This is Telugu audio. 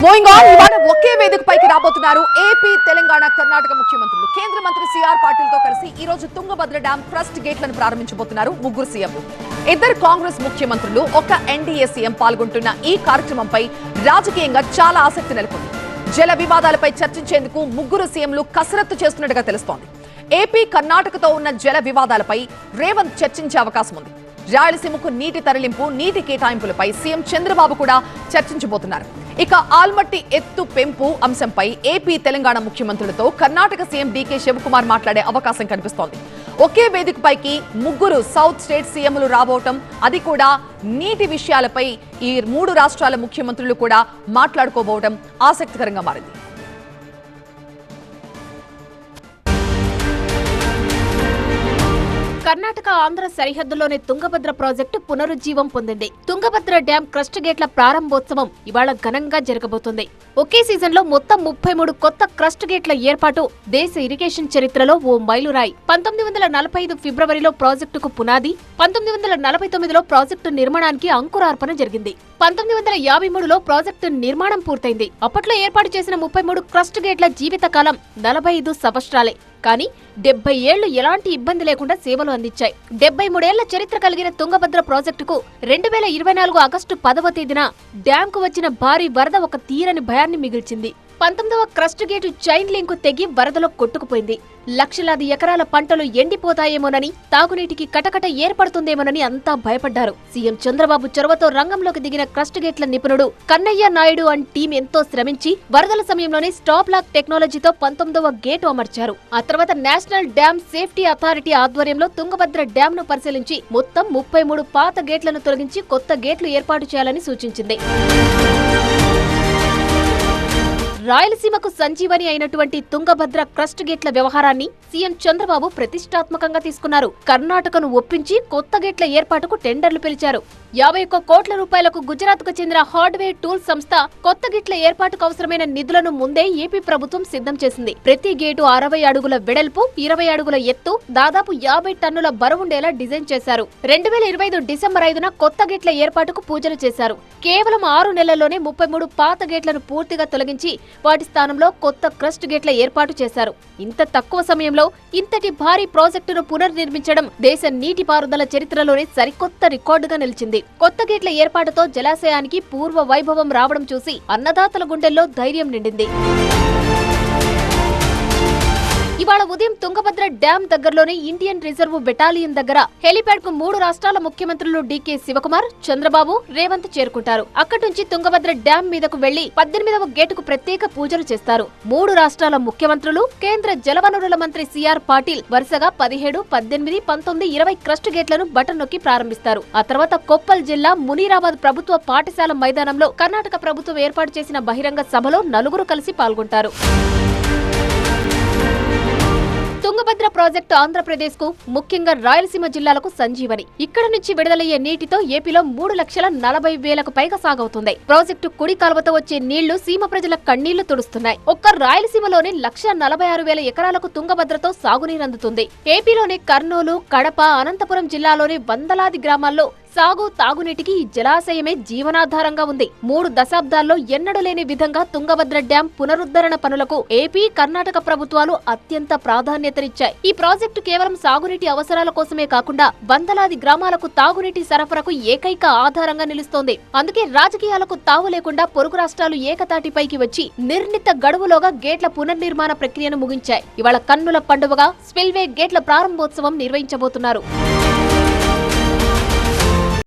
మూవింగ్ ఆన్, ఇవాళ ఒకే వేదికపైకి రాబోతున్నారు ఏపీ, తెలంగాణ, కర్ణాటక ముఖ్యమంత్రులు. కేంద్ర మంత్రి సిఆర్ పాటిల్ తో కలిసి ఈ రోజు తుంగభద్ర డ్యాం క్రస్ట్ గేట్లను ప్రారంభించబోతున్నారు ముగ్గురు సీఎంలు. ఇద్దరు కాంగ్రెస్ ముఖ్యమంత్రులు, ఒక ఎన్డీఏ సీఎం పాల్గొంటున్న ఈ కార్యక్రమంపై రాజకీయంగా చాలా ఆసక్తి నెలకొంది. జల వివాదాలపై చర్చించేందుకు ముగ్గురు సీఎంలు కసరత్తు చేస్తున్నట్టుగా తెలుస్తోంది. ఏపీ, కర్ణాటకతో ఉన్న జల వివాదాలపై రేవంత్ చర్చించే అవకాశం ఉంది. రాయలసీమకు నీటి తరలింపు, నీటి కేటాయింపులపై సీఎం చంద్రబాబు కూడా చర్చించబోతున్నారు. ఇక ఆల్మట్టి ఎత్తు పెంపు అంశంపై ఏపీ, తెలంగాణ ముఖ్యమంత్రులతో కర్ణాటక సీఎం డీకే శివకుమార్ మాట్లాడే అవకాశం కనిపిస్తోంది. ఒకే వేదికపైకి ముగ్గురు సౌత్ స్టేట్ సీఎంలు రాబోవటం, అది కూడా నీటి విషయాలపై ఈ మూడు రాష్ట్రాల ముఖ్యమంత్రులు కూడా మాట్లాడుకోబోవడం ఆసక్తికరంగా మారింది. కర్ణాటక, ఆంధ్ర సరిహద్దులోని తుంగభద్ర ప్రాజెక్టు పునరుజ్జీవం పొందింది. తుంగభద్ర డ్యాం క్రస్ట్ గేట్ల ప్రారంభోత్సవం ఇవాళ ఘనంగా జరగబోతోంది. ఒకే సీజన్లో మొత్తం 33 కొత్త క్రస్ట్ గేట్ల ఏర్పాటు దేశ ఇరిగేషన్ చరిత్రలో ఓ మైలురాయి. 1945 ఫిబ్రవరిలో ప్రాజెక్టుకు పునాది, 1949లో ప్రాజెక్టు నిర్మాణానికి అంకురార్పణ జరిగింది. 1953లో ప్రాజెక్టు నిర్మాణం పూర్తయింది. అప్పట్లో ఏర్పాటు చేసిన 33 క్రస్ట్ గేట్ల జీవితకాలం 45 సంవత్సరాలే. కానీ 70 ఏళ్లు ఎలాంటి ఇబ్బంది లేకుండా సేవలు అందించాయి. 73 ఏళ్ల చరిత్ర కలిగిన తుంగభద్ర ప్రాజెక్టుకు 2024 ఆగస్టు 10వ తేదీన డ్యాంకు వచ్చిన భారీ వరద ఒక తీరని భయాన్ని మిగిల్చింది. 19వ క్రస్ట్ గేటు చైన్ లింకు తెగి వరదలో కొట్టుకుపోయింది. లక్షలాది ఎకరాల పంటలు ఎండిపోతాయేమోనని, తాగునీటికి కటకట ఏర్పడుతుందేమోనని అంతా భయపడ్డారు. సీఎం చంద్రబాబు చొరవతో రంగంలోకి దిగిన క్రస్ట్ గేట్ల నిపుణుడు కన్నయ్య నాయుడు అండ్ టీం ఎంతో శ్రమించి వరదల సమయంలోనే స్టాప్ లాక్ టెక్నాలజీతో 19వ గేటు అమర్చారు. ఆ తర్వాత నేషనల్ డ్యామ్ సేఫ్టీ అథారిటీ ఆధ్వర్యంలో తుంగభద్ర డ్యాం ను పరిశీలించి మొత్తం 33 పాత గేట్లను తొలగించి కొత్త గేట్లు ఏర్పాటు చేయాలని సూచించింది. రాయలసీమకు సంజీవని అయినటువంటి తుంగభద్ర క్రస్ట్ గేట్ల వ్యవహారాన్ని సీఎం చంద్రబాబు ప్రతిష్టాత్మకంగా తీసుకున్నారు. కర్ణాటకను ఒప్పించి కొత్త గేట్ల ఏర్పాటుకు టెండర్లు పిలిచారు. 51 కోట్ల రూపాయలకు గుజరాత్ కు చెందిన హార్డ్వేర్ టూల్ సంస్థ కొత్త గేట్ల ఏర్పాటుకు అవసరమైన నిధులను ముందే ఏపీ ప్రభుత్వం సిద్ధం చేసింది. ప్రతి గేటు 60 అడుగుల వెడల్పు, 20 అడుగుల ఎత్తు, దాదాపు 50 టన్నుల బరువుండేలా డిజైన్ చేశారు. 2025 డిసెంబర్ 5న కొత్త గేట్ల ఏర్పాటుకు పూజలు చేశారు. కేవలం 6 నెలల్లోనే 33 పాత గేట్లను పూర్తిగా తొలగించి వాటి స్థానంలో కొత్త క్రస్ట్ గేట్ల ఏర్పాటు చేశారు. ఇంత తక్కువ సమయంలో ఇంతటి భారీ ప్రాజెక్టును పునర్నిర్మించడం దేశ నీటిపారుదల చరిత్రలోనే సరికొత్త రికార్డుగా నిలిచింది. కొత్త గేట్ల ఏర్పాటుతో జలాశయానికి పూర్వ వైభవం రావడం చూసి అన్నదాతల గుండెల్లో ధైర్యం నిండింది. ఇవాళ ఉదయం తుంగభద్ర డ్యాం దగ్గరలోని ఇండియన్ రిజర్వ్ బెటాలియన్ దగ్గర హెలిప్యాడ్ కు 3 రాష్ట్రాల ముఖ్యమంత్రులు డీకే శివకుమార్, చంద్రబాబు, రేవంత్ చేరుకుంటారు. అక్కడి నుంచి తుంగభద్ర డ్యాం మీదకు వెళ్లి 18వ గేటుకు ప్రత్యేక పూజలు చేస్తారు. 3 రాష్ట్రాల ముఖ్యమంత్రులు, కేంద్ర జలవనరుల మంత్రి సిఆర్ పాటిల్ వరుసగా 17, 18, 19, 20 క్రస్ట్ గేట్లను బటన్ నొక్కి ప్రారంభిస్తారు. ఆ తర్వాత కొప్పల్ జిల్లా మునీరాబాద్ ప్రభుత్వ పాఠశాల మైదానంలో కర్ణాటక ప్రభుత్వం ఏర్పాటు చేసిన బహిరంగ సభలో 4 కలిసి పాల్గొంటారు. తుంగభద్ర ప్రాజెక్టు ఆంధ్రప్రదేశ్ కు, ముఖ్యంగా రాయలసీమ జిల్లాలకు సంజీవని. ఇక్కడ నుంచి విడుదలయ్యే నీటితో ఏపీలో 3,40,000కు పైగా సాగవుతుంది. ప్రాజెక్టు కుడి కాలువతో వచ్చే నీళ్లు సీమ ప్రజల కన్నీళ్లు తుడుస్తున్నాయి. ఒక్క రాయలసీమలోనే 1,46,000 ఎకరాలకు తుంగభద్రతో సాగునీరందుతుంది. ఏపీలోని కర్నూలు, కడప, అనంతపురం జిల్లాలోని వందలాది గ్రామాల్లో సాగు, తాగునీటికి ఈ జలాశయమే జీవనాధారంగా ఉంది. 3 దశాబ్దాల్లో ఎన్నడూ లేని విధంగా తుంగభద్ర డ్యాం పునరుద్ధరణ పనులకు ఏపీ, కర్ణాటక ప్రభుత్వాలు అత్యంత ప్రాధాన్యతనిచ్చాయి. ఈ ప్రాజెక్టు కేవలం సాగునీటి అవసరాల కోసమే కాకుండా వందలాది గ్రామాలకు తాగునీటి సరఫరాకు ఏకైక ఆధారంగా నిలుస్తోంది. అందుకే రాజకీయాలకు తావు లేకుండా పొరుగు రాష్ట్రాలు ఏకతాటిపైకి వచ్చి నిర్ణీత గడువులోగా గేట్ల పునర్నిర్మాణ ప్రక్రియను ముగించాయి. ఇవాళ కన్నుల పండువగా స్పిల్వే గేట్ల ప్రారంభోత్సవం నిర్వహించబోతున్నారు.